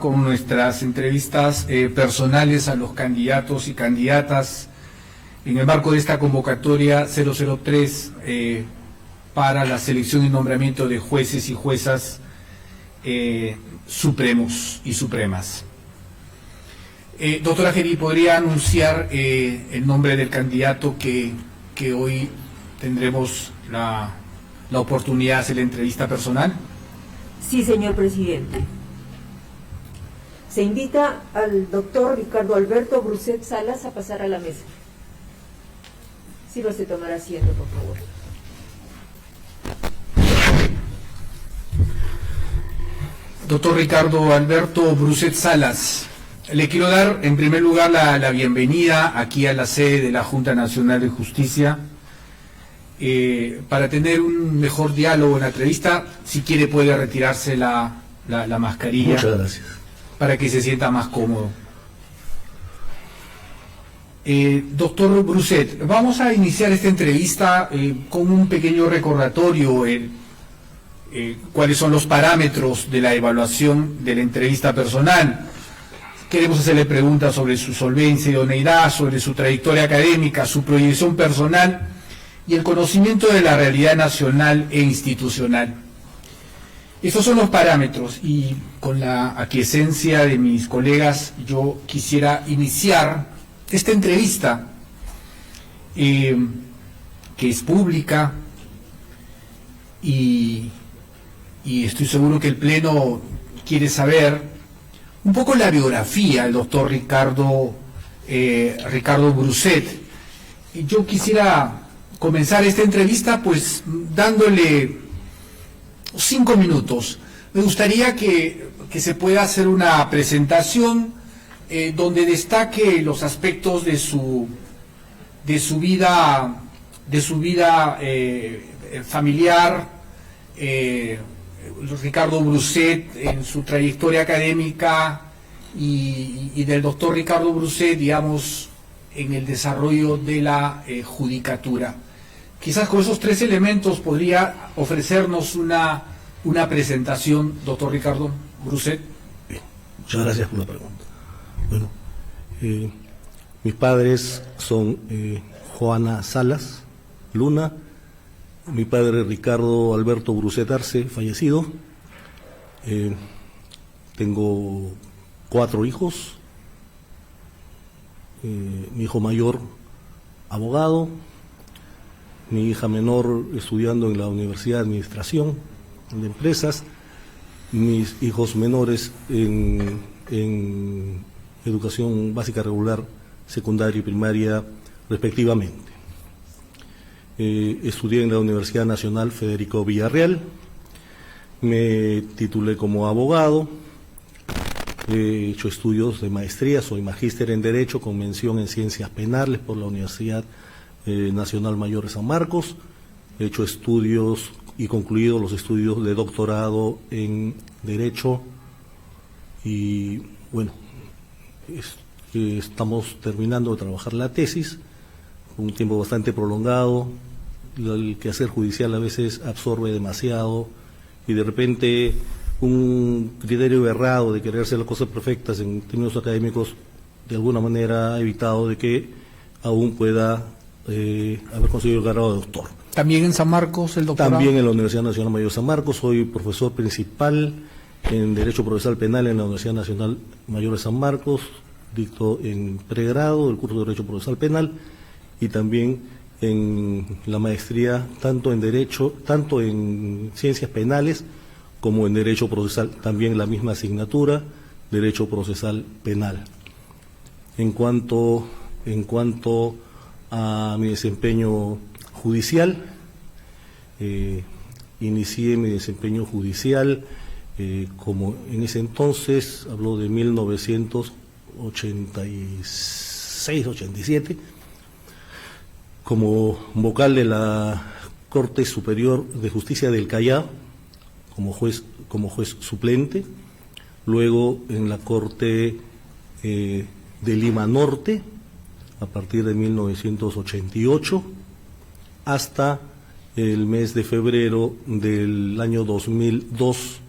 Con nuestras entrevistas personales a los candidatos y candidatas en el marco de esta convocatoria 003 para la selección y nombramiento de jueces y juezas supremos y supremas. Doctora Geri, ¿podría anunciar el nombre del candidato que hoy tendremos la oportunidad de hacer la entrevista personal? Sí, señor presidente. Se invita al doctor Ricardo Alberto Bruset Salas a pasar a la mesa. Sírvase a tomar asiento, por favor. Doctor Ricardo Alberto Bruset Salas, le quiero dar en primer lugar la bienvenida aquí a la sede de la Junta Nacional de Justicia. Para tener un mejor diálogo en la entrevista, si quiere puede retirarse la mascarilla. Muchas gracias. Para que se sienta más cómodo. Doctor Bruset, vamos a iniciar esta entrevista con un pequeño recordatorio, cuáles son los parámetros de la evaluación de la entrevista personal. Queremos hacerle preguntas sobre su solvencia y idoneidad, sobre su trayectoria académica, su proyección personal y el conocimiento de la realidad nacional e institucional. Estos son los parámetros y con la aquiescencia de mis colegas yo quisiera iniciar esta entrevista que es pública y estoy seguro que el Pleno quiere saber un poco la biografía del doctor Ricardo Bruset. Y yo quisiera comenzar esta entrevista pues dándole 5 minutos. Me gustaría que se pueda hacer una presentación donde destaque los aspectos de su vida familiar. Ricardo Bruset en su trayectoria académica y del doctor Ricardo Bruset, digamos, en el desarrollo de la judicatura. Quizás con esos 3 elementos podría ofrecernos una presentación, doctor Ricardo Bruset. Bien, muchas gracias por la pregunta. Bueno, mis padres son Joana Salas Luna, mi padre Ricardo Alberto Bruset Arce, fallecido. Tengo 4 hijos, mi hijo mayor abogado, mi hija menor estudiando en la Universidad de Administración de Empresas, mis hijos menores en educación básica regular, secundaria y primaria respectivamente. Estudié en la Universidad Nacional Federico Villarreal, me titulé como abogado, he hecho estudios de maestría, soy magíster en Derecho con mención en Ciencias Penales por la Universidad Nacional Mayor de San Marcos. He hecho estudios y concluido los estudios de doctorado en Derecho y bueno, estamos terminando de trabajar la tesis, un tiempo bastante prolongado. El quehacer judicial a veces absorbe demasiado y de repente un criterio errado de querer hacer las cosas perfectas en términos académicos de alguna manera ha evitado de que aún pueda haber conseguido el grado de doctor. ¿También en San Marcos el doctorado? También en la Universidad Nacional Mayor de San Marcos, soy profesor principal en Derecho Procesal Penal en la Universidad Nacional Mayor de San Marcos, dicto en pregrado el curso de Derecho Procesal Penal y también en la maestría tanto en Derecho, tanto en Ciencias Penales como en Derecho Procesal, también la misma asignatura, Derecho Procesal Penal. En cuanto a mi desempeño judicial, inicié mi desempeño judicial como en ese entonces, hablo de 1986-87, como vocal de la Corte Superior de Justicia del Callao, como juez suplente, luego en la Corte de Lima Norte, a partir de 1988, hasta el mes de febrero del año 2002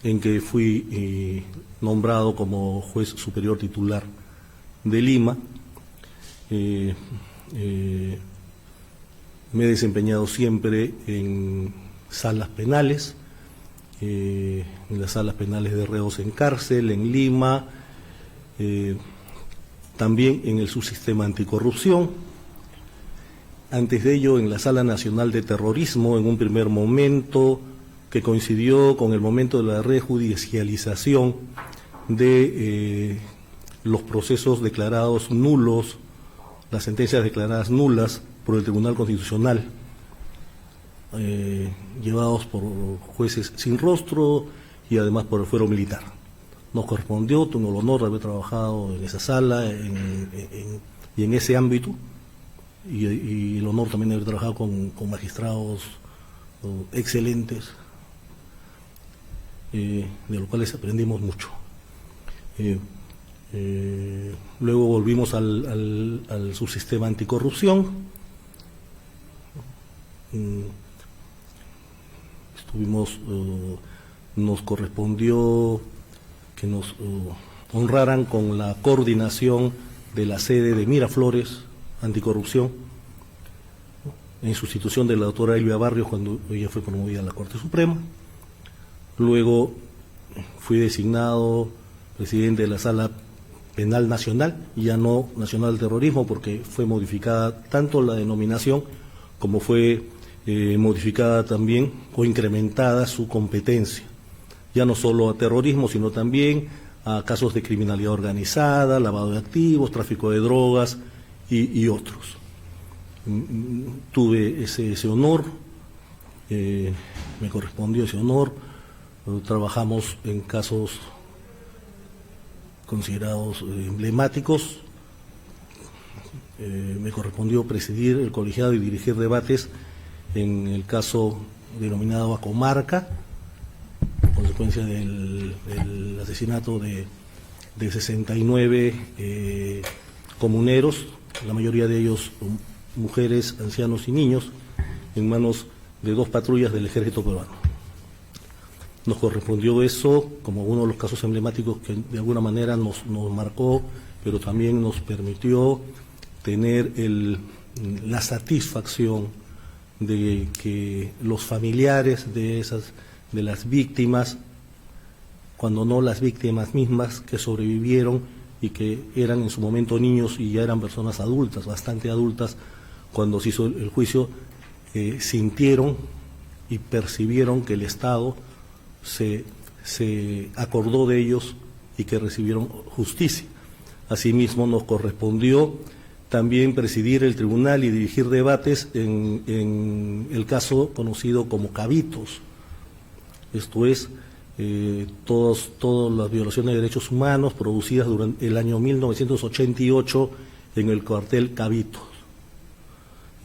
en que fui nombrado como juez superior titular de Lima. Me he desempeñado siempre en salas penales, en las salas penales de reos en cárcel, en Lima, también en el subsistema anticorrupción. Antes de ello, en la Sala Nacional de Terrorismo, en un primer momento que coincidió con el momento de la rejudicialización de los procesos declarados nulos, las sentencias declaradas nulas por el Tribunal Constitucional, llevados por jueces sin rostro y además por el fuero militar. Nos correspondió, tuve el honor de haber trabajado en esa sala y en ese ámbito, y el honor también de haber trabajado con magistrados excelentes, de los cuales aprendimos mucho. Luego volvimos al subsistema anticorrupción. Nos correspondió que nos honraran con la coordinación de la sede de Miraflores Anticorrupción, en sustitución de la doctora Elvia Barrios cuando ella fue promovida a la Corte Suprema. Luego fui designado presidente de la Sala Penal Nacional, ya no Nacional del Terrorismo, porque fue modificada tanto la denominación como fue modificada también o incrementada su competencia, ya no solo a terrorismo, sino también a casos de criminalidad organizada, lavado de activos, tráfico de drogas y otros. Tuve ese honor, me correspondió ese honor. Trabajamos en casos considerados emblemáticos. Me correspondió presidir el colegiado y dirigir debates en el caso denominado Acomarca, consecuencia del asesinato de 69 comuneros, la mayoría de ellos mujeres, ancianos y niños, en manos de 2 patrullas del ejército peruano. Nos correspondió eso como uno de los casos emblemáticos que de alguna manera nos marcó, pero también nos permitió tener la satisfacción de que los familiares de las víctimas, cuando no las víctimas mismas que sobrevivieron y que eran en su momento niños y ya eran personas adultas, bastante adultas, cuando se hizo el juicio, sintieron y percibieron que el Estado se acordó de ellos y que recibieron justicia. Asimismo, nos correspondió también presidir el tribunal y dirigir debates en el caso conocido como Cabitos. Esto es, todas las violaciones de derechos humanos producidas durante el año 1988 en el cuartel Cabitos.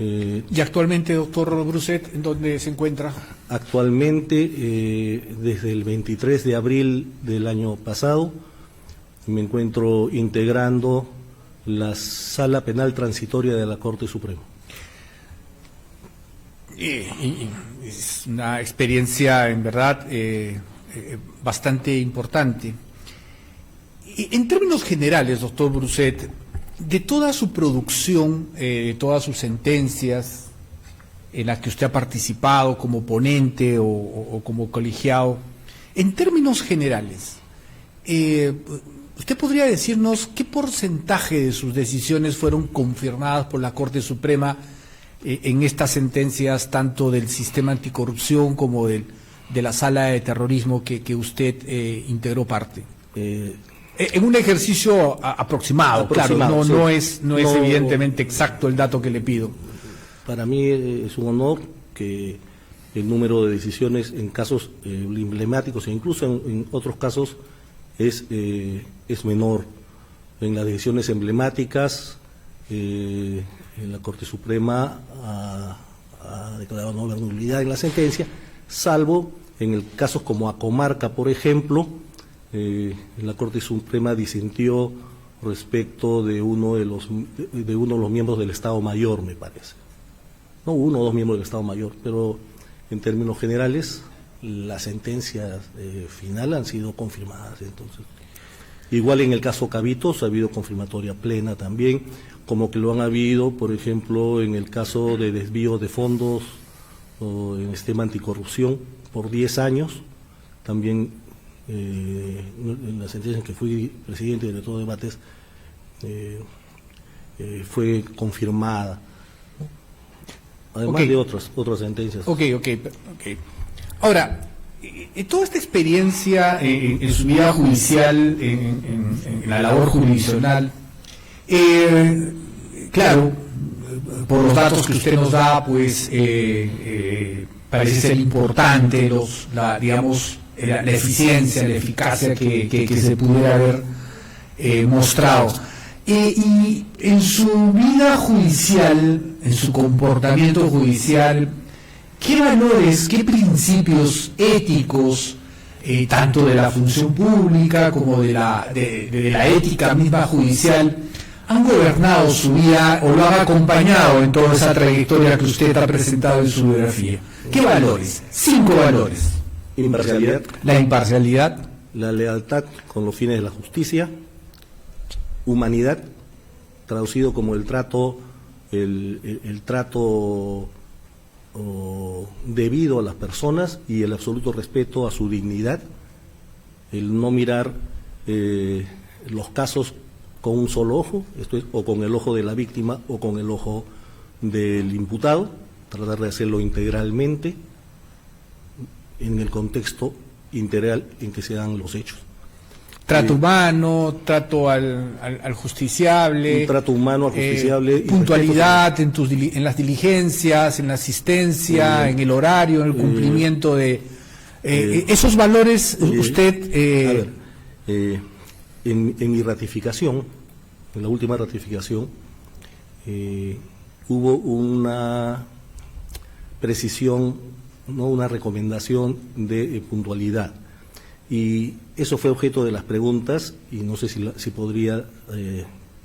¿Y actualmente, doctor Bruset, en dónde se encuentra? Actualmente, desde el 23 de abril del año pasado, me encuentro integrando la Sala Penal Transitoria de la Corte Suprema. Es una experiencia, en verdad, bastante importante. En términos generales, doctor Bruset, de toda su producción, de todas sus sentencias en las que usted ha participado como ponente o como colegiado, en términos generales, ¿usted podría decirnos qué porcentaje de sus decisiones fueron confirmadas por la Corte Suprema en estas sentencias, tanto del sistema anticorrupción como de la sala de terrorismo que usted integró parte? En un ejercicio aproximado, claro, no es evidentemente exacto el dato que le pido. Para mí es un honor que el número de decisiones en casos emblemáticos e incluso en otros casos es menor. En las decisiones emblemáticas, la Corte Suprema ha declarado no haber nulidad en la sentencia, salvo en casos como Acomarca, por ejemplo. La Corte Suprema disintió respecto de uno de los miembros del Estado Mayor, me parece. No, 1 o 2 miembros del Estado Mayor, pero en términos generales las sentencias final han sido confirmadas. Entonces, igual en el caso Cabitos ha habido confirmatoria plena también, como que lo han habido, por ejemplo, en el caso de desvío de fondos o en el sistema anticorrupción por 10 años, también en la sentencia en que fui presidente y director de debates fue confirmada, además de otras sentencias. Ok. Ahora, toda esta experiencia en su vida judicial, en la labor jurisdiccional, claro, por los datos que usted nos da, pues parece ser importante digamos, la eficiencia, la eficacia que se pudiera haber mostrado. Y en su vida judicial, en su comportamiento judicial, ¿qué valores, qué principios éticos, tanto de la función pública como de la ética misma judicial, han gobernado su vida o lo han acompañado en toda esa trayectoria que usted ha presentado en su biografía? ¿Qué valores? 5 valores. Imparcialidad. La imparcialidad. La lealtad con los fines de la justicia. Humanidad, traducido como el trato debido a las personas y el absoluto respeto a su dignidad, el no mirar los casos con un solo ojo, esto es, o con el ojo de la víctima o con el ojo del imputado, tratar de hacerlo integralmente en el contexto integral en que se dan los hechos. Trato humano, trato al justiciable. Un trato humano al justiciable. Puntualidad en las diligencias, en la asistencia, en el horario, en el cumplimiento de... esos valores, usted... en mi ratificación, en la última ratificación, hubo una precisión, no una recomendación de puntualidad. Y eso fue objeto de las preguntas y no sé si podría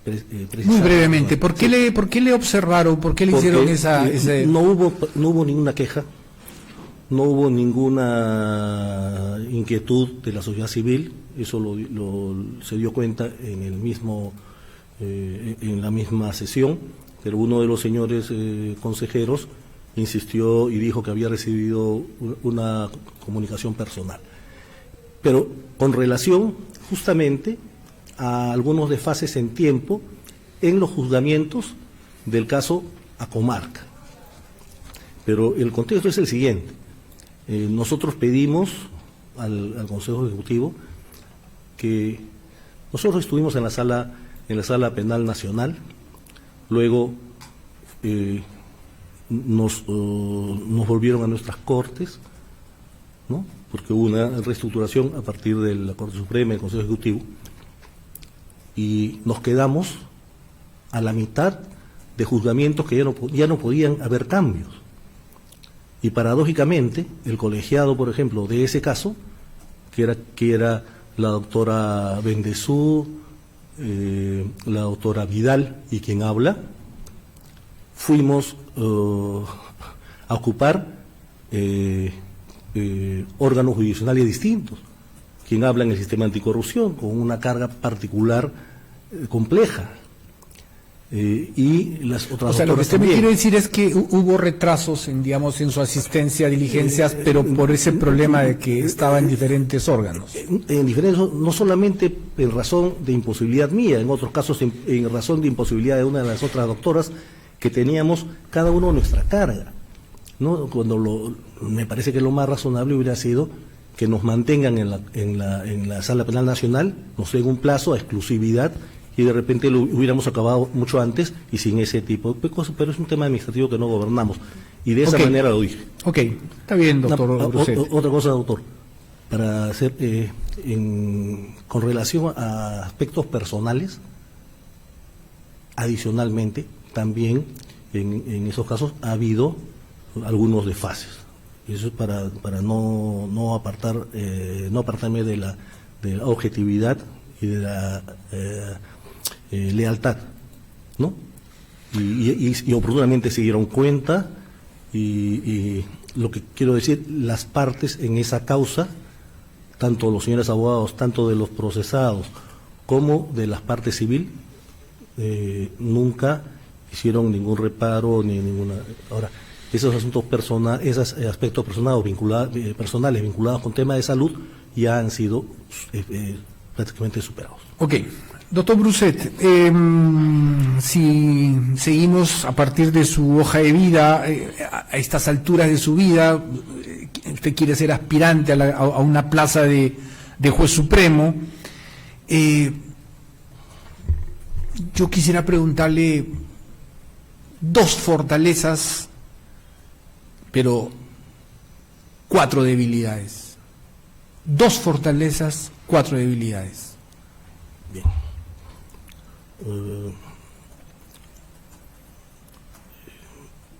precisar. Muy brevemente, ¿por qué le observaron, por qué le hicieron ese...? No hubo ninguna queja, no hubo ninguna inquietud de la sociedad civil, eso se dio cuenta en el mismo en la misma sesión, pero uno de los señores consejeros insistió y dijo que había recibido una comunicación personal. Pero con relación justamente a algunos desfases en tiempo en los juzgamientos del caso Acomarca. Pero el contexto es el siguiente. Nosotros pedimos al Consejo Ejecutivo que nosotros estuvimos en la sala penal nacional, luego nos volvieron a nuestras cortes, ¿no? Porque hubo una reestructuración a partir de la Corte Suprema y el Consejo Ejecutivo, y nos quedamos a la mitad de juzgamientos que ya no podían haber cambios. Y paradójicamente, el colegiado, por ejemplo, de ese caso, que era la doctora Bendezú, la doctora Vidal y quien habla, fuimos a ocupar órganos jurisdiccionales distintos, quien habla en el sistema anticorrupción, con una carga particular compleja. Y las otras. O sea, lo que usted también. me quiere decir es que hubo retrasos en su asistencia, diligencias, pero por ese problema de que estaba en diferentes órganos. En diferentes, no solamente en razón de imposibilidad mía, en otros casos en razón de imposibilidad de una de las otras doctoras, que teníamos cada uno nuestra carga, ¿no? Me parece que lo más razonable hubiera sido que nos mantengan en la Sala Penal Nacional, nos den un plazo a exclusividad, y de repente lo hubiéramos acabado mucho antes y sin ese tipo de cosas, pero es un tema administrativo que no gobernamos, y de esa manera lo dije. Ok, está bien, doctor Bruset. Otra cosa, doctor, para hacer con relación a aspectos personales, adicionalmente, también en esos casos ha habido algunos desfases. Y eso es para no apartarme de la objetividad y de la lealtad, ¿no? Y oportunamente se dieron cuenta y lo que quiero decir, las partes en esa causa, tanto los señores abogados, tanto de los procesados como de las partes civil, nunca hicieron ningún reparo ni ninguna. Ahora, esos asuntos esos aspectos personales vinculados con temas de salud ya han sido prácticamente superados. Ok. Doctor Brousset, si seguimos a partir de su hoja de vida, a estas alturas de su vida, usted quiere ser aspirante a una plaza de juez supremo, yo quisiera preguntarle dos fortalezas, pero 4 debilidades. 2 fortalezas, 4 debilidades. Bien.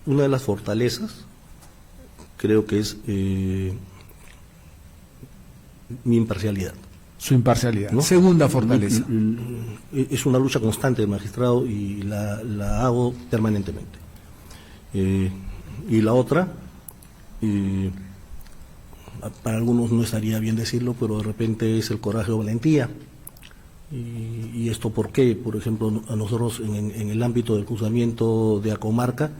Una de las fortalezas creo que es mi imparcialidad. Su imparcialidad. ¿No? Segunda fortaleza. Es una lucha constante del magistrado y la hago permanentemente. Y la otra, para algunos no estaría bien decirlo, pero de repente es el coraje o valentía. ¿Y esto por qué? Por ejemplo, a nosotros en el ámbito del juzgamiento de Acomarca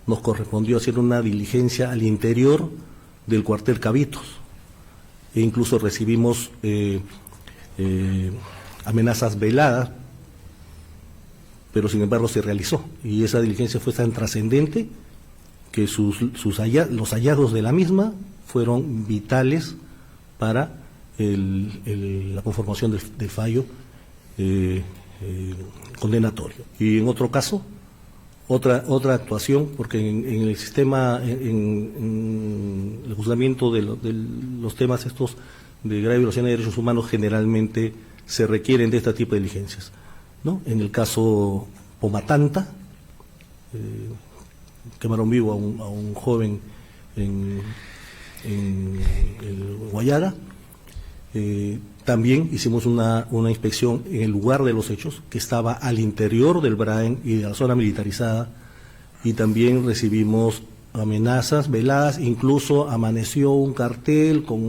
nos correspondió hacer una diligencia al interior del cuartel Cabitos e incluso recibimos amenazas veladas, pero sin embargo se realizó, y esa diligencia fue tan trascendente que los hallazgos de la misma fueron vitales para la conformación del fallo condenatorio. Y en otro caso, otra actuación, porque en el sistema, en el juzgamiento de los temas estos de grave violación de derechos humanos, generalmente se requieren de este tipo de diligencias, ¿no? En el caso Pomatanta, quemaron vivo a un joven en el Guayaga. También hicimos una inspección en el lugar de los hechos, que estaba al interior del Braen y de la zona militarizada, y también recibimos amenazas veladas, incluso amaneció un cartel con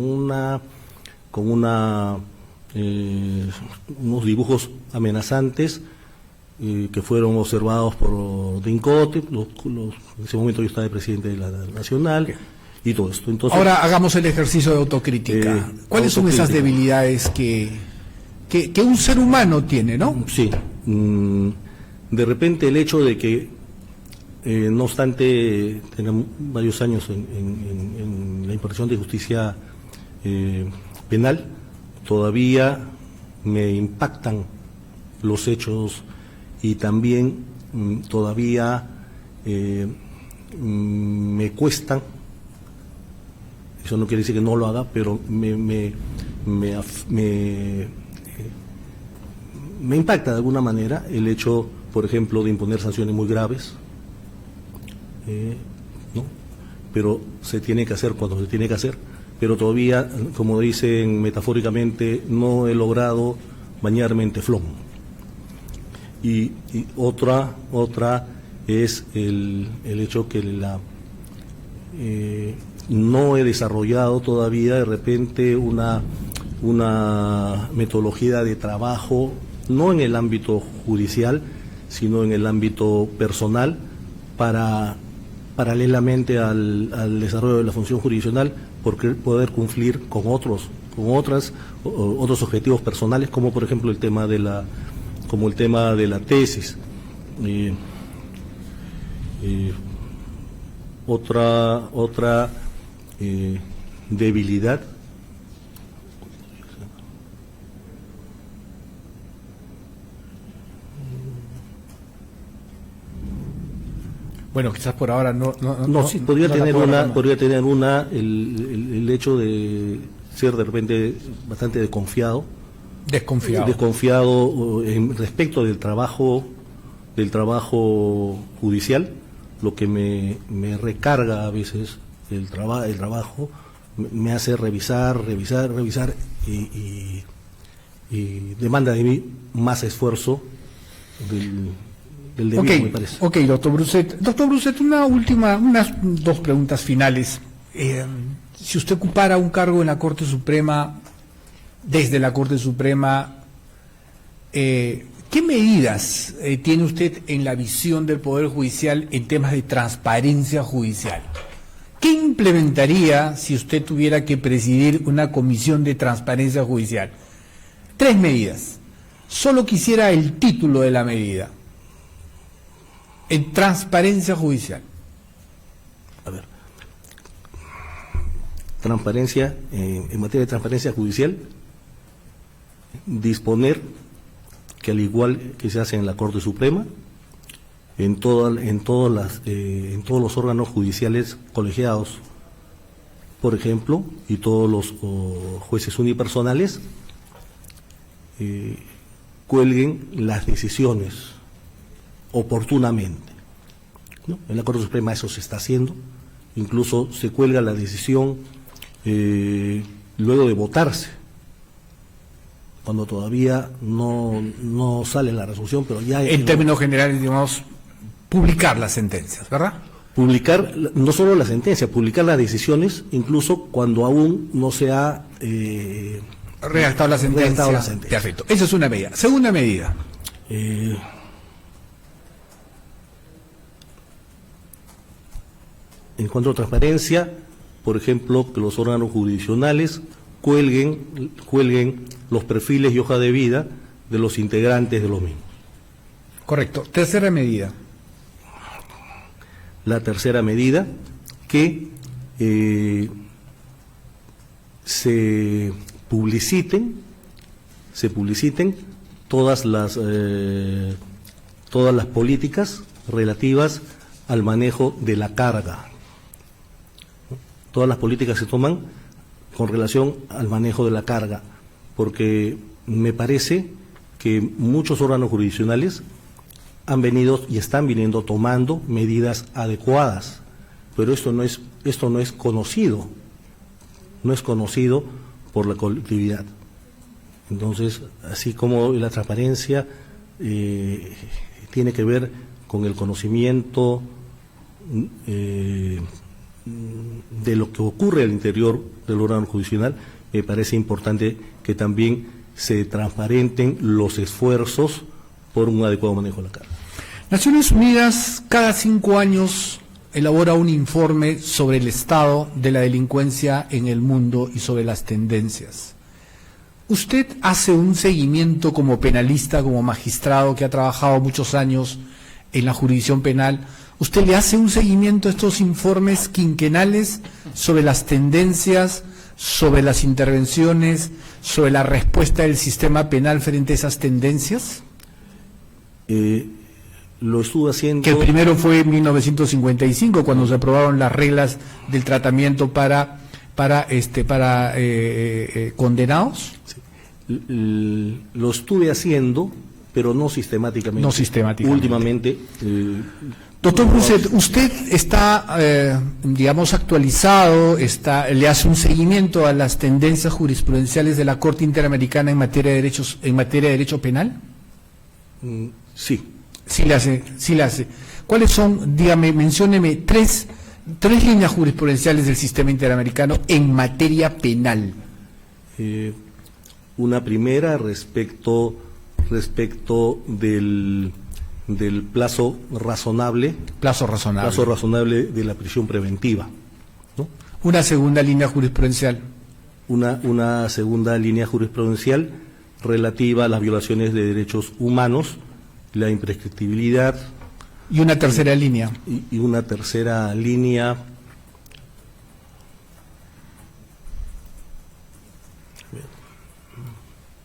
unos dibujos amenazantes que fueron observados por Dincote. En ese momento yo estaba de presidente de la Nacional. Okay. Y todo esto. Entonces, ahora hagamos el ejercicio de autocrítica. ¿Cuáles son esas debilidades que un ser humano tiene, no? Sí. De repente el hecho de que, no obstante, tengan varios años en la impartición de justicia penal, todavía me impactan los hechos y también todavía me cuestan. Eso no quiere decir que no lo haga, pero me impacta de alguna manera el hecho, por ejemplo, de imponer sanciones muy graves, ¿no? Pero se tiene que hacer cuando se tiene que hacer, pero todavía, como dicen metafóricamente, no he logrado bañarme en teflón. Y otra es el hecho que no he desarrollado todavía de repente una metodología de trabajo, no en el ámbito judicial, sino en el ámbito personal, para paralelamente al desarrollo de la función jurisdiccional, porque poder cumplir con otros objetivos personales, como por ejemplo el tema de la tesis. Otra debilidad bueno, quizás por ahora no sí, podría tener el hecho de ser de repente bastante desconfiado respecto del trabajo judicial, lo que me recarga a veces el trabajo, me hace revisar y demanda de mí más esfuerzo del debido, me parece. Ok, doctor Brousset. Doctor Brousset, unas 2 preguntas finales. si usted ocupara un cargo en la Corte Suprema, desde la Corte Suprema, ¿qué medidas tiene usted en la visión del Poder Judicial en temas de transparencia judicial? ¿Qué implementaría si usted tuviera que presidir una comisión de transparencia judicial? 3 medidas. Solo quisiera el título de la medida. En transparencia judicial. A ver. Transparencia, en materia de transparencia judicial, disponer que al igual que se hace en la Corte Suprema, en todos los órganos judiciales colegiados, por ejemplo, y todos los jueces unipersonales, cuelguen las decisiones oportunamente, ¿no? En la Corte Suprema eso se está haciendo, incluso se cuelga la decisión luego de votarse, cuando todavía no sale la resolución, pero ya... En términos generales, digamos, publicar las sentencias, ¿verdad? Publicar, no solo la sentencia, publicar las decisiones, incluso cuando aún no se ha... redactado la sentencia. Perfecto. Esa es una medida. Segunda medida. En cuanto a transparencia, por ejemplo, que los órganos jurisdiccionales cuelguen los perfiles y hoja de vida de los integrantes de los mismos. Correcto. Tercera medida. La tercera medida, que se publiciten todas las políticas relativas al manejo de la carga. Todas las políticas se toman con relación al manejo de la carga, porque me parece que muchos órganos jurisdiccionales han venido y están viniendo tomando medidas adecuadas, pero esto no es conocido por la colectividad. Entonces, así como la transparencia tiene que ver con el conocimiento de lo que ocurre al interior del órgano judicial, me parece importante que también se transparenten los esfuerzos por un adecuado manejo de la carga. Naciones Unidas cada 5 años elabora un informe sobre el estado de la delincuencia en el mundo y sobre las tendencias. Usted hace un seguimiento como penalista, como magistrado que ha trabajado muchos años en la jurisdicción penal. ¿Usted le hace un seguimiento a estos informes quinquenales sobre las tendencias, sobre las intervenciones, sobre la respuesta del sistema penal frente a esas tendencias? Lo estuve haciendo... Que el primero fue en 1955, cuando se aprobaron las reglas del tratamiento para condenados. Sí. Lo estuve haciendo, pero no sistemáticamente. No sistemáticamente. Últimamente... Doctor Bruset, usted está, digamos, actualizado, le hace un seguimiento a las tendencias jurisprudenciales de la Corte Interamericana en materia de derecho penal. Sí. Sí le hace. ¿Cuáles son, dígame, mencióneme tres líneas jurisprudenciales del sistema interamericano en materia penal? Una primera respecto del plazo razonable. Plazo razonable. Plazo razonable de la prisión preventiva, ¿no? Una segunda línea jurisprudencial. Una segunda línea jurisprudencial relativa a las violaciones de derechos humanos, la imprescriptibilidad. Y una tercera línea. Y una tercera línea.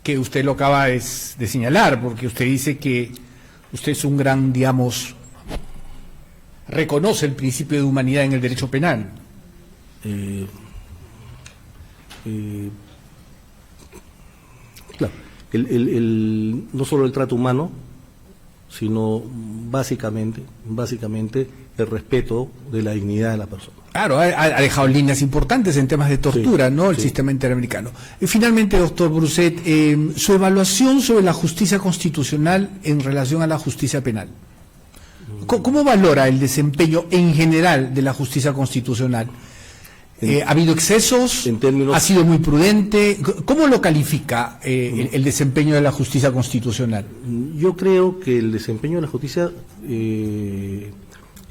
Que usted lo acaba de señalar, porque usted dice que usted es un gran, digamos, reconoce el principio de humanidad en el derecho penal. Claro, no solo el trato humano, sino básicamente el respeto de la dignidad de la persona. Claro, ha dejado líneas importantes en temas de tortura, sí, ¿no? El sistema interamericano. Y finalmente, doctor Bruset, su evaluación sobre la justicia constitucional en relación a la justicia penal. ¿Cómo valora el desempeño en general de la justicia constitucional? ¿Ha habido excesos? En términos- ¿Ha sido muy prudente? ¿Cómo lo califica el desempeño de la justicia constitucional? Yo creo que el desempeño de la justicia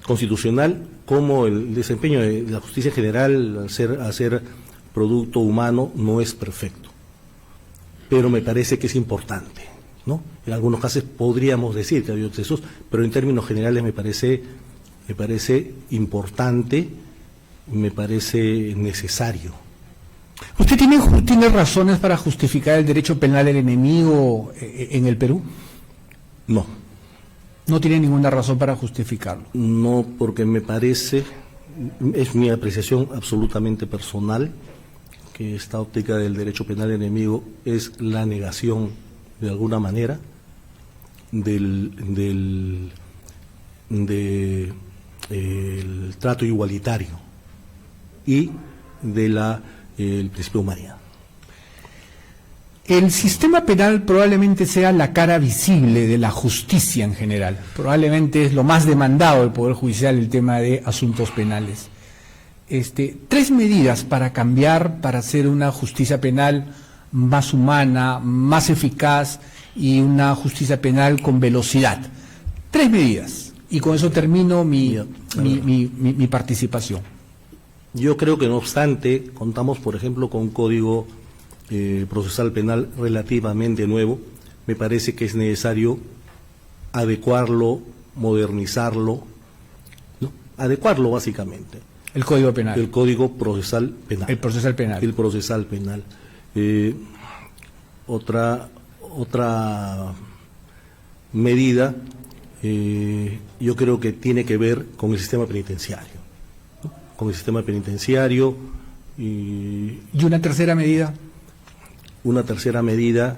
constitucional, como el desempeño de la justicia en general, al ser producto humano, no es perfecto. Pero me parece que es importante, ¿no? En algunos casos podríamos decir que ha habido excesos, pero en términos generales me parece importante, me parece necesario. ¿Usted tiene razones para justificar el derecho penal del enemigo en el Perú? No, No tiene ninguna razón para justificarlo. no, porque me parece, es mi apreciación absolutamente personal, que esta óptica del derecho penal enemigo es la negación, de alguna manera, del trato igualitario y el principio de humanidad. El sistema penal probablemente sea la cara visible de la justicia en general. Probablemente es lo más demandado del Poder Judicial el tema de asuntos penales. 3 medidas para cambiar, para hacer una justicia penal más humana, más eficaz y una justicia penal con velocidad. 3 medidas. Y con eso termino mi participación. Yo creo que, no obstante, contamos, por ejemplo, con un código procesal penal relativamente nuevo. Me parece que es necesario adecuarlo, modernizarlo, ¿no? Adecuarlo básicamente. El Código Penal. El Código Procesal Penal. El procesal penal. El procesal penal. Otra medida, yo creo que tiene que ver con el sistema penitenciario, ¿no? Con el sistema penitenciario. ¿Y una tercera medida? Una tercera medida,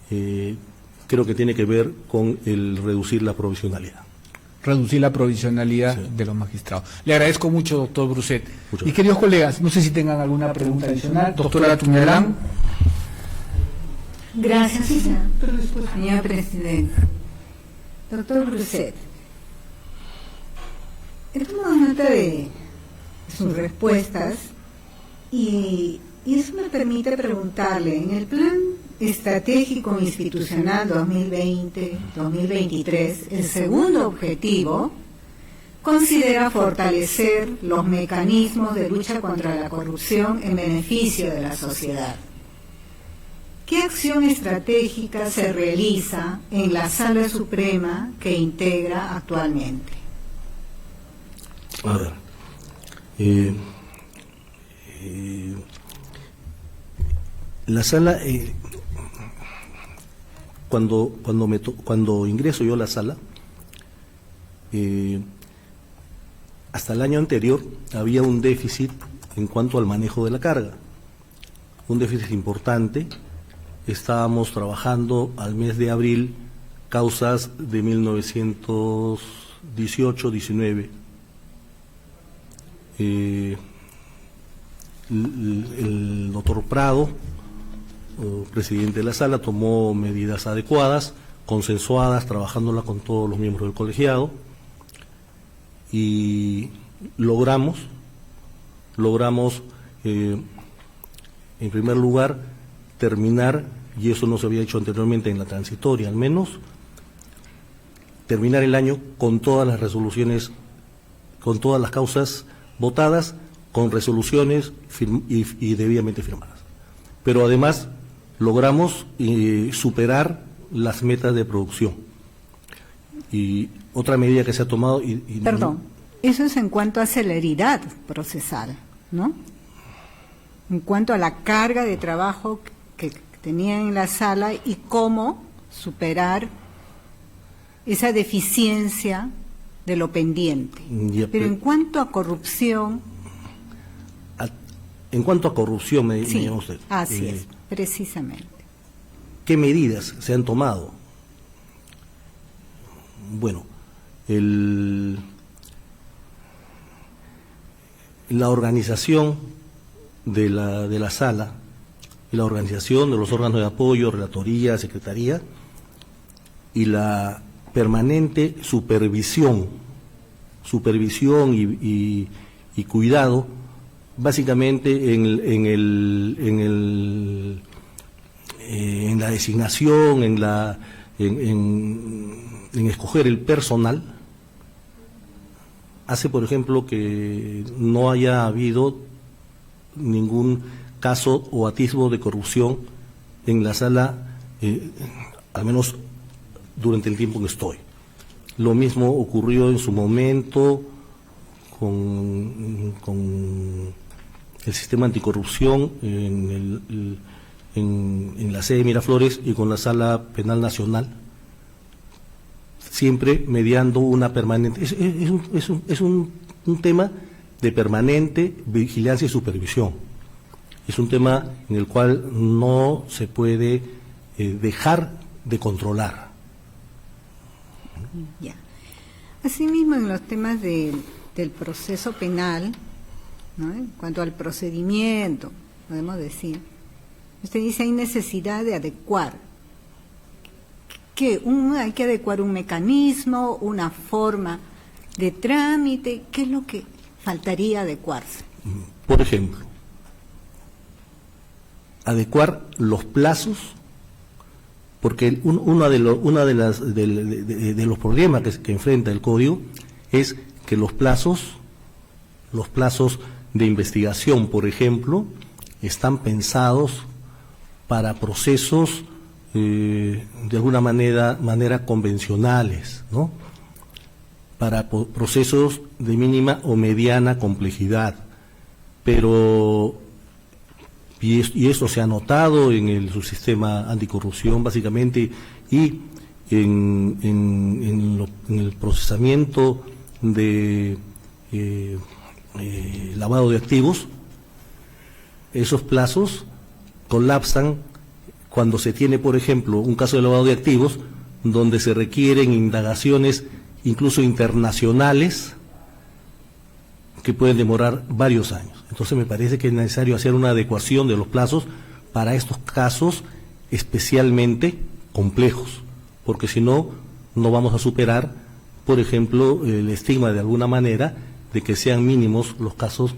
creo que tiene que ver con el reducir la provisionalidad. Reducir la provisionalidad Sí. de los magistrados. Le agradezco mucho, doctor Bruset. Muchas Y queridos colegas, no sé si tengan alguna pregunta adicional. Doctora Tuñarán. Gracias, señor presidente. Doctor Bruset, he tomado nota de sus respuestas y eso me permite preguntarle, en el Plan Estratégico Institucional 2020-2023, el segundo objetivo considera fortalecer los mecanismos de lucha contra la corrupción en beneficio de la sociedad. ¿Qué acción estratégica se realiza en la Sala Suprema que integra actualmente? A ver, la sala, cuando ingreso yo a la sala, hasta el año anterior había un déficit en cuanto al manejo de la carga, un déficit importante. Estábamos trabajando al mes de abril causas de 1918-19. El doctor Prado, presidente de la sala, tomó medidas adecuadas, consensuadas, trabajándola con todos los miembros del colegiado, y logramos en primer lugar terminar, y eso no se había hecho anteriormente en la transitoria al menos, terminar el año con todas las resoluciones, con todas las causas votadas, con resoluciones y debidamente firmadas. Pero además logramos superar las metas de producción. Y otra medida que se ha tomado... Perdón, eso es en cuanto a celeridad procesal, ¿no? En cuanto a la carga de trabajo que tenía en la sala y cómo superar esa deficiencia de lo pendiente. Pero en cuanto a corrupción... En cuanto a corrupción, me Sí, llama usted. así es, precisamente. ¿Qué medidas se han tomado? Bueno, la organización de la sala y la organización de los órganos de apoyo, relatoría, secretaría, y la permanente supervisión y cuidado básicamente en la designación, en escoger el personal, hace, por ejemplo, que no haya habido ningún caso o atisbo de corrupción en la sala, al menos durante el tiempo que estoy. Lo mismo ocurrió en su momento con el sistema anticorrupción en la sede de Miraflores y con la Sala Penal Nacional, siempre mediando una permanente. Es un tema de permanente vigilancia y supervisión. Es un tema en el cual no se puede dejar de controlar. Ya. Asimismo, en los temas del proceso penal, ¿no? En cuanto al procedimiento, podemos decir, usted dice hay necesidad de adecuar. Hay que adecuar un mecanismo, una forma de trámite. ¿Qué es lo que faltaría adecuarse? Por ejemplo, adecuar los plazos, porque uno de los problemas que enfrenta el código es que los plazos de investigación, por ejemplo, están pensados para procesos de alguna manera convencionales, ¿no? Para procesos de mínima o mediana complejidad, pero y esto se ha notado en el subsistema anticorrupción básicamente, y en el procesamiento de lavado de activos. Esos plazos colapsan cuando se tiene, por ejemplo, un caso de lavado de activos donde se requieren indagaciones incluso internacionales que pueden demorar varios años. Entonces me parece que es necesario hacer una adecuación de los plazos para estos casos especialmente complejos, porque si no, no vamos a superar, por ejemplo, el estigma de alguna manera de que sean mínimos los casos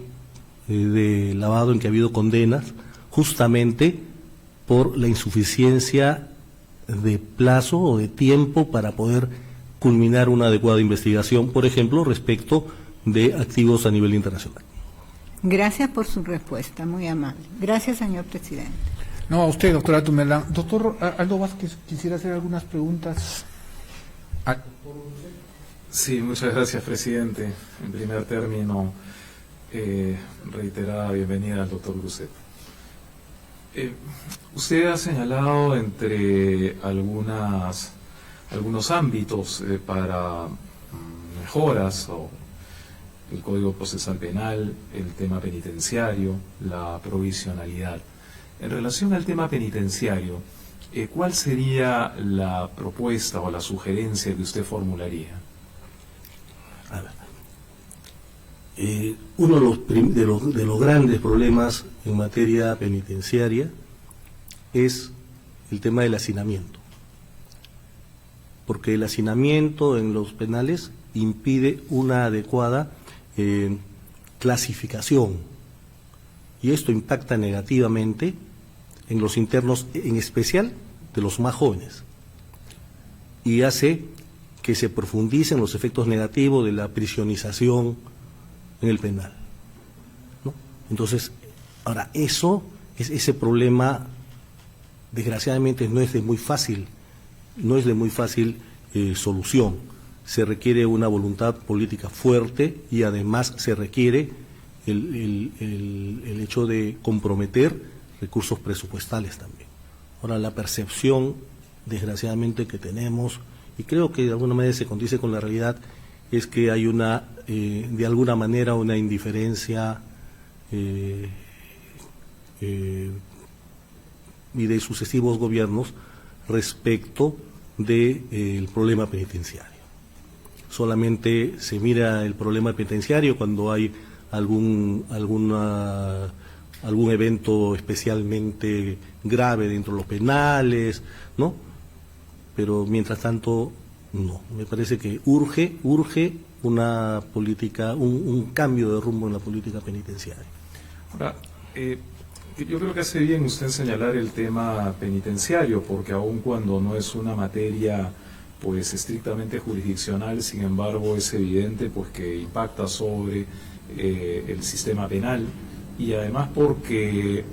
de lavado en que ha habido condenas, justamente por la insuficiencia de plazo o de tiempo para poder culminar una adecuada investigación, por ejemplo, respecto de activos a nivel internacional. Gracias por su respuesta, muy amable. Gracias, señor presidente. No, a usted, doctora Tumelán. Doctor Aldo Vázquez, quisiera hacer algunas preguntas. Sí, muchas gracias, presidente. En primer término, reiterada bienvenida al doctor Bruset. Usted ha señalado entre algunos ámbitos para mejoras o el Código Procesal Penal, el tema penitenciario, la provisionalidad. En relación al tema penitenciario, ¿cuál sería la propuesta o la sugerencia que usted formularía? A ver, uno de los grandes problemas en materia penitenciaria es el tema del hacinamiento, porque el hacinamiento en los penales impide una adecuada clasificación, y esto impacta negativamente en los internos, en especial de los más jóvenes, y hace que se profundicen los efectos negativos de la prisionización en el penal, ¿no? Entonces, ahora ese problema desgraciadamente no es de muy fácil solución. Se requiere una voluntad política fuerte y además se requiere el hecho de comprometer recursos presupuestales también. Ahora, la percepción, desgraciadamente, que tenemos, y creo que de alguna manera se condice con la realidad, es que hay de alguna manera, una indiferencia y de sucesivos gobiernos respecto del problema penitenciario. Solamente se mira el problema penitenciario cuando hay algún evento especialmente grave dentro de los penales, ¿no? Pero mientras tanto, no. Me parece que urge una política, un cambio de rumbo en la política penitenciaria. Ahora, yo creo que hace bien usted señalar el tema penitenciario, porque aun cuando no es una materia pues estrictamente jurisdiccional, sin embargo es evidente pues que impacta sobre el sistema penal, y además porque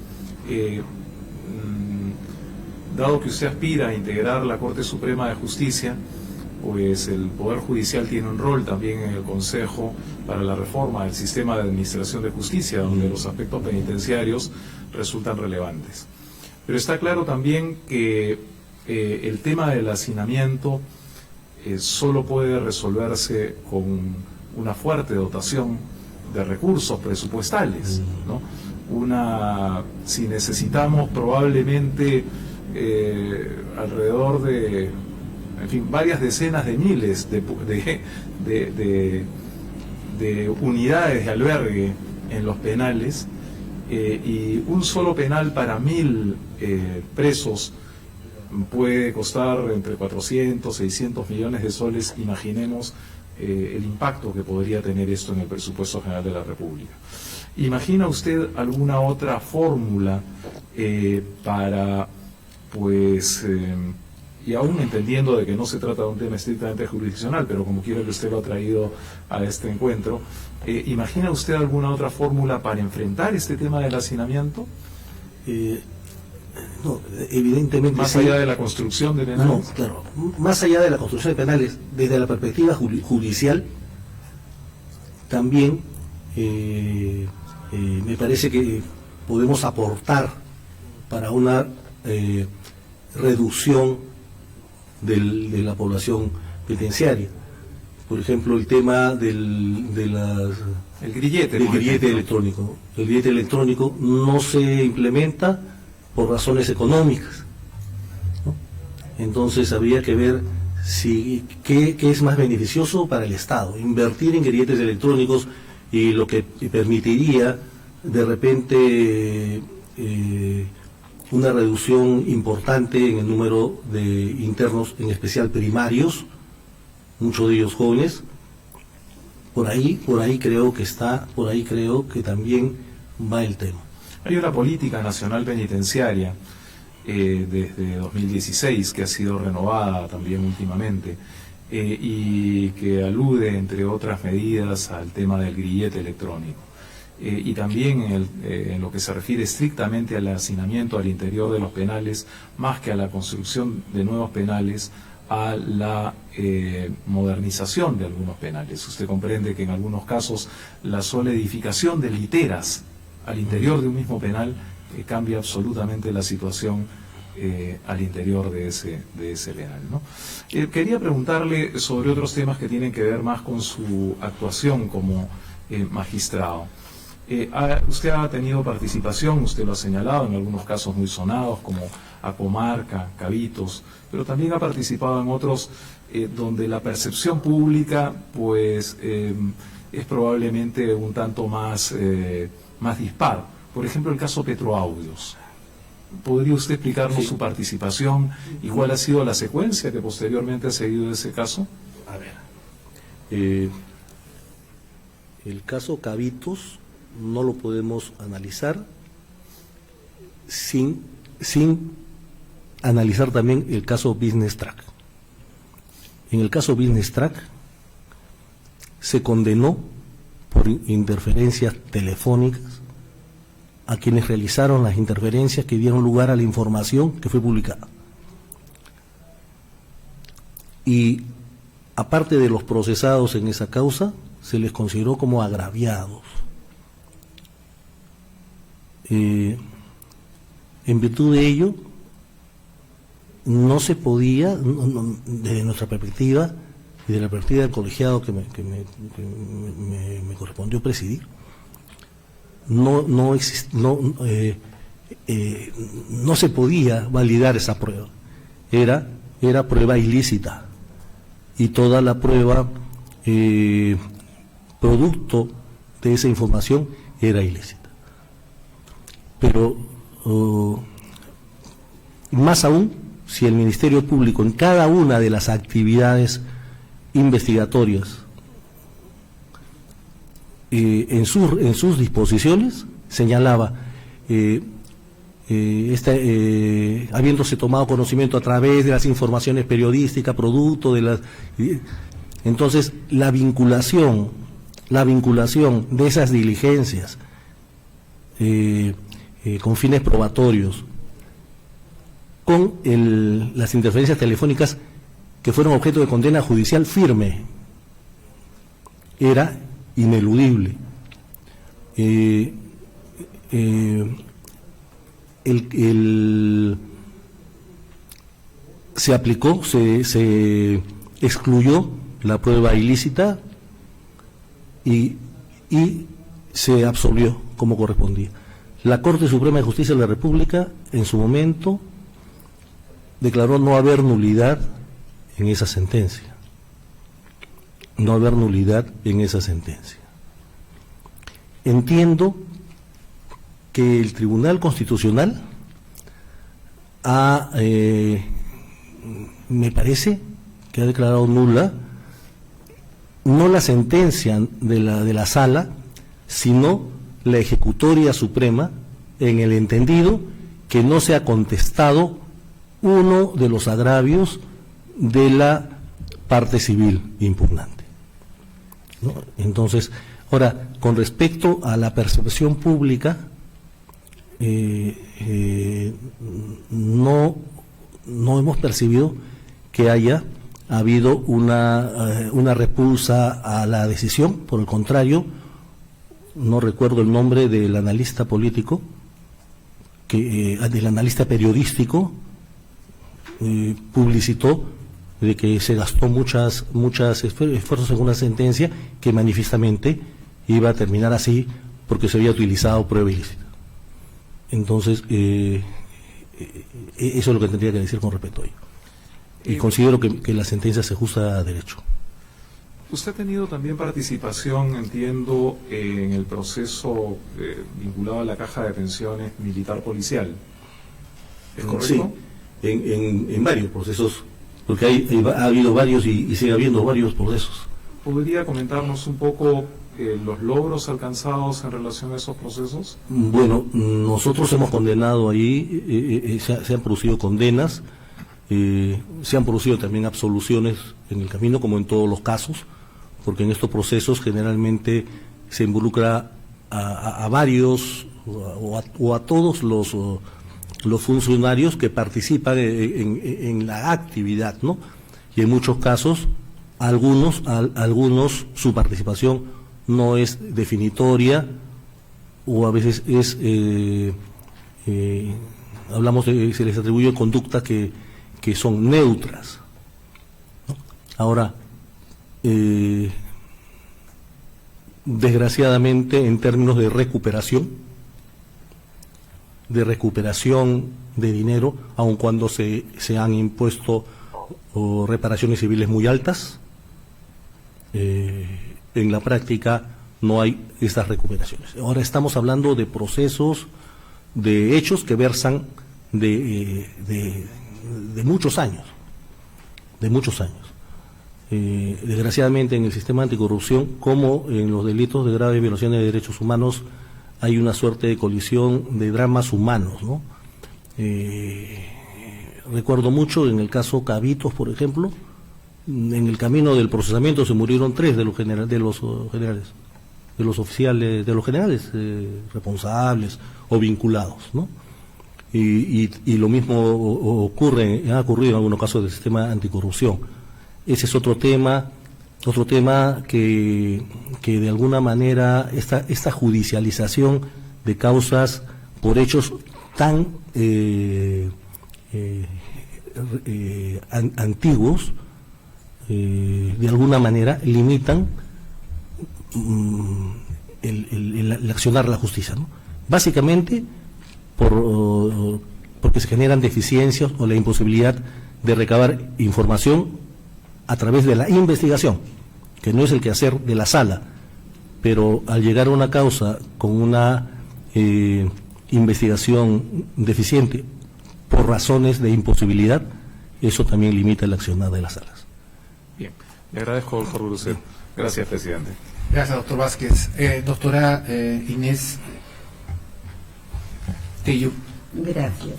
dado que usted aspira a integrar la Corte Suprema de Justicia, pues el Poder Judicial tiene un rol también en el Consejo para la reforma del sistema de administración de justicia, donde los aspectos penitenciarios resultan relevantes. Pero está claro también que el tema del hacinamiento solo puede resolverse con una fuerte dotación de recursos presupuestales, ¿no? Si necesitamos probablemente alrededor de, en fin, varias decenas de miles de unidades de albergue en los penales, y un solo penal para 1000 presos puede costar entre 400, 600 millones de soles. Imaginemos el impacto que podría tener esto en el presupuesto general de la República. ¿Imagina usted alguna otra fórmula para, pues, y aún entendiendo de que no se trata de un tema estrictamente jurisdiccional, pero como quiera que usted lo ha traído a este encuentro, ¿imagina usted alguna otra fórmula para enfrentar este tema del hacinamiento? No, evidentemente. Más sí. allá de la construcción de penales. No, claro. Más allá de la construcción de penales, desde la perspectiva judicial, también me parece que podemos aportar para una reducción de la población penitenciaria. Por ejemplo, el tema del grillete electrónico. El grillete electrónico no se implementa por razones económicas, ¿no? Entonces habría que ver qué es más beneficioso para el Estado: invertir en grilletes electrónicos, y lo que permitiría de repente una reducción importante en el número de internos, en especial primarios, muchos de ellos jóvenes. Por ahí creo que también va el tema. Hay una política nacional penitenciaria desde 2016 que ha sido renovada también últimamente, y que alude, entre otras medidas, al tema del grillete electrónico. Y también en lo que se refiere estrictamente al hacinamiento al interior de los penales, más que a la construcción de nuevos penales, a la modernización de algunos penales. Usted comprende que en algunos casos la sola edificación de literas al interior de un mismo penal cambia absolutamente la situación al interior de ese penal, ¿no? Quería preguntarle sobre otros temas que tienen que ver más con su actuación como magistrado. Usted ha tenido participación, usted lo ha señalado, en algunos casos muy sonados como Acomarca, Cabitos, pero también ha participado en otros donde la percepción pública pues es probablemente un tanto más dispar. Por ejemplo, el caso Petroaudios. ¿Podría usted explicarnos su participación y cuál ha sido la secuencia que posteriormente ha seguido ese caso? A ver, el caso Cabitos no lo podemos analizar sin analizar también el caso Business Track. En el caso Business Track se condenó por interferencias telefónicas a quienes realizaron las interferencias que dieron lugar a la información que fue publicada. Y aparte de los procesados en esa causa, se les consideró como agraviados. En virtud de ello, no se podía, desde nuestra perspectiva y de la perspectiva del colegiado que me correspondió presidir, no se podía validar esa prueba. Era prueba ilícita, y toda la prueba producto de esa información era ilícita. Pero más aún, si el Ministerio Público en cada una de las actividades investigatorias en sus disposiciones señalaba, habiéndose tomado conocimiento a través de las informaciones periodísticas, producto de las... Entonces, la vinculación de esas diligencias con fines probatorios con las interferencias telefónicas que fueron objeto de condena judicial firme era ineludible. Se aplicó, se excluyó la prueba ilícita y se absolvió como correspondía. La Corte Suprema de Justicia de la República en su momento declaró no haber nulidad en esa sentencia. No haber nulidad en esa sentencia. Entiendo que el Tribunal Constitucional me parece que ha declarado nula no la sentencia de la Sala, sino la ejecutoria suprema, en el entendido que no se ha contestado uno de los agravios de la parte civil impugnante, ¿no? Entonces, ahora, con respecto a la percepción pública, no hemos percibido que haya habido una repulsa a la decisión. Por el contrario, no recuerdo el nombre del analista político, del analista periodístico, publicitó de que se gastó muchos esfuerzos en una sentencia que manifiestamente iba a terminar así porque se había utilizado prueba ilícita. Entonces, eso es lo que tendría que decir con respecto a ello. Y considero que la sentencia se ajusta a derecho. Usted ha tenido también participación, entiendo, en el proceso vinculado a la caja de pensiones militar policial. ¿Es correcto? Sí, en varios procesos, porque ha habido varios y sigue habiendo varios procesos. ¿Podría comentarnos un poco los logros alcanzados en relación a esos procesos? Bueno, nosotros hemos condenado ahí, se han producido condenas, se han producido también absoluciones en el camino, como en todos los casos, porque en estos procesos generalmente se involucra a varios o a todos los funcionarios que participan en la actividad, ¿no? Y en muchos casos, algunos su participación no es definitoria, o a veces se les atribuye conductas que son neutras, ¿no? Ahora, desgraciadamente, en términos de recuperación de dinero, aun cuando se han impuesto reparaciones civiles muy altas, en la práctica no hay estas recuperaciones. Ahora estamos hablando de procesos, de hechos que versan de muchos años, desgraciadamente en el sistema anticorrupción, como en los delitos de graves violaciones de derechos humanos, hay una suerte de colisión de dramas humanos, ¿no? Recuerdo mucho en el caso Cabitos, por ejemplo, en el camino del procesamiento se murieron 3 de los oficiales, de los generales responsables o vinculados, ¿no? Y lo mismo ha ocurrido en algunos casos del sistema anticorrupción. Ese es otro tema que de alguna manera esta judicialización de causas por hechos tan antiguos, de alguna manera limitan el accionar de la justicia, ¿no? Básicamente porque se generan deficiencias o la imposibilidad de recabar información a través de la investigación, que no es el quehacer de la sala, pero al llegar a una causa con una investigación deficiente por razones de imposibilidad, eso también limita el accionar de las salas. Bien, le agradezco, doctor Brucet. Gracias, presidente. Gracias, doctor Vázquez. Doctora Inés, Tello. Gracias.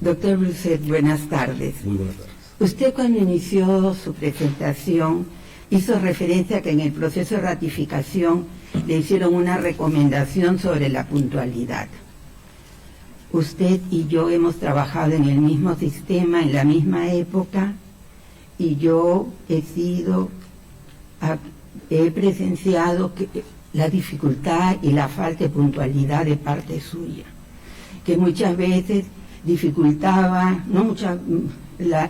Doctor Bruset, buenas tardes. Muy buenas tardes. Usted cuando inició su presentación hizo referencia a que en el proceso de ratificación le hicieron una recomendación sobre la puntualidad. Usted y yo hemos trabajado en el mismo sistema, en la misma época, y yo he presenciado la dificultad y la falta de puntualidad de parte suya, que muchas veces dificultaba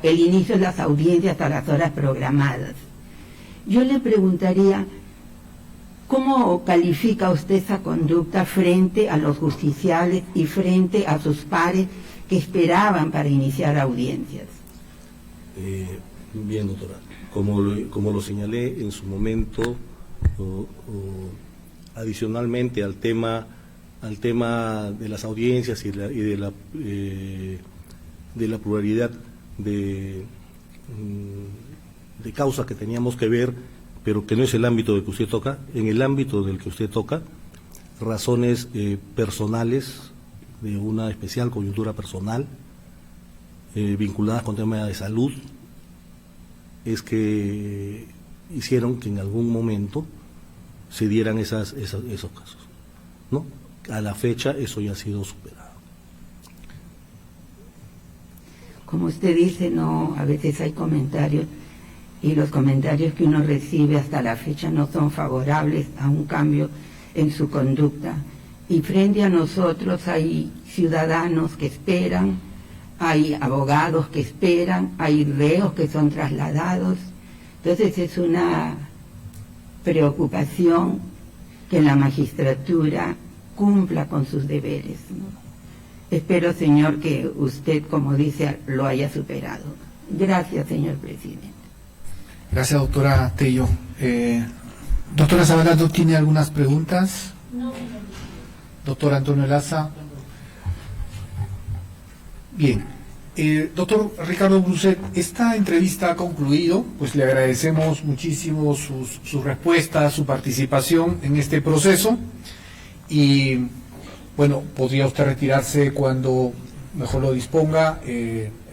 el inicio de las audiencias a las horas programadas. Yo le preguntaría, ¿cómo califica usted esa conducta frente a los justiciales y frente a sus pares que esperaban para iniciar audiencias? Bien, doctora. Como lo señalé en su momento, adicionalmente al tema de las audiencias y de la pluralidad de causas que teníamos que ver, pero que no es el ámbito del que usted toca, en el ámbito del que usted toca, razones personales, de una especial coyuntura personal, vinculadas con temas de salud, es que hicieron que en algún momento se dieran esos casos, ¿no? A la fecha eso ya ha sido superado. Como usted dice, no, a veces hay comentarios y los comentarios que uno recibe hasta la fecha no son favorables a un cambio en su conducta. Y frente a nosotros hay ciudadanos que esperan, hay abogados que esperan, hay reos que son trasladados. Entonces es una preocupación que la magistratura cumpla con sus deberes, ¿no? Espero, señor, que usted, como dice, lo haya superado. Gracias, señor presidente. Gracias, doctora Tello. Doctora Zabalado, ¿tiene algunas preguntas? No. Doctor Antonio Laza. Bien. Doctor Ricardo Bruset, esta entrevista ha concluido, pues le agradecemos muchísimo sus respuestas, su participación en este proceso y bueno, podría usted retirarse cuando mejor lo disponga,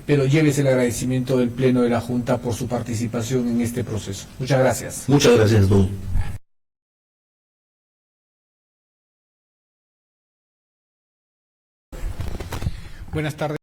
pero llévese el agradecimiento del Pleno de la Junta por su participación en este proceso. Muchas gracias. Muchas gracias, don. Buenas tardes.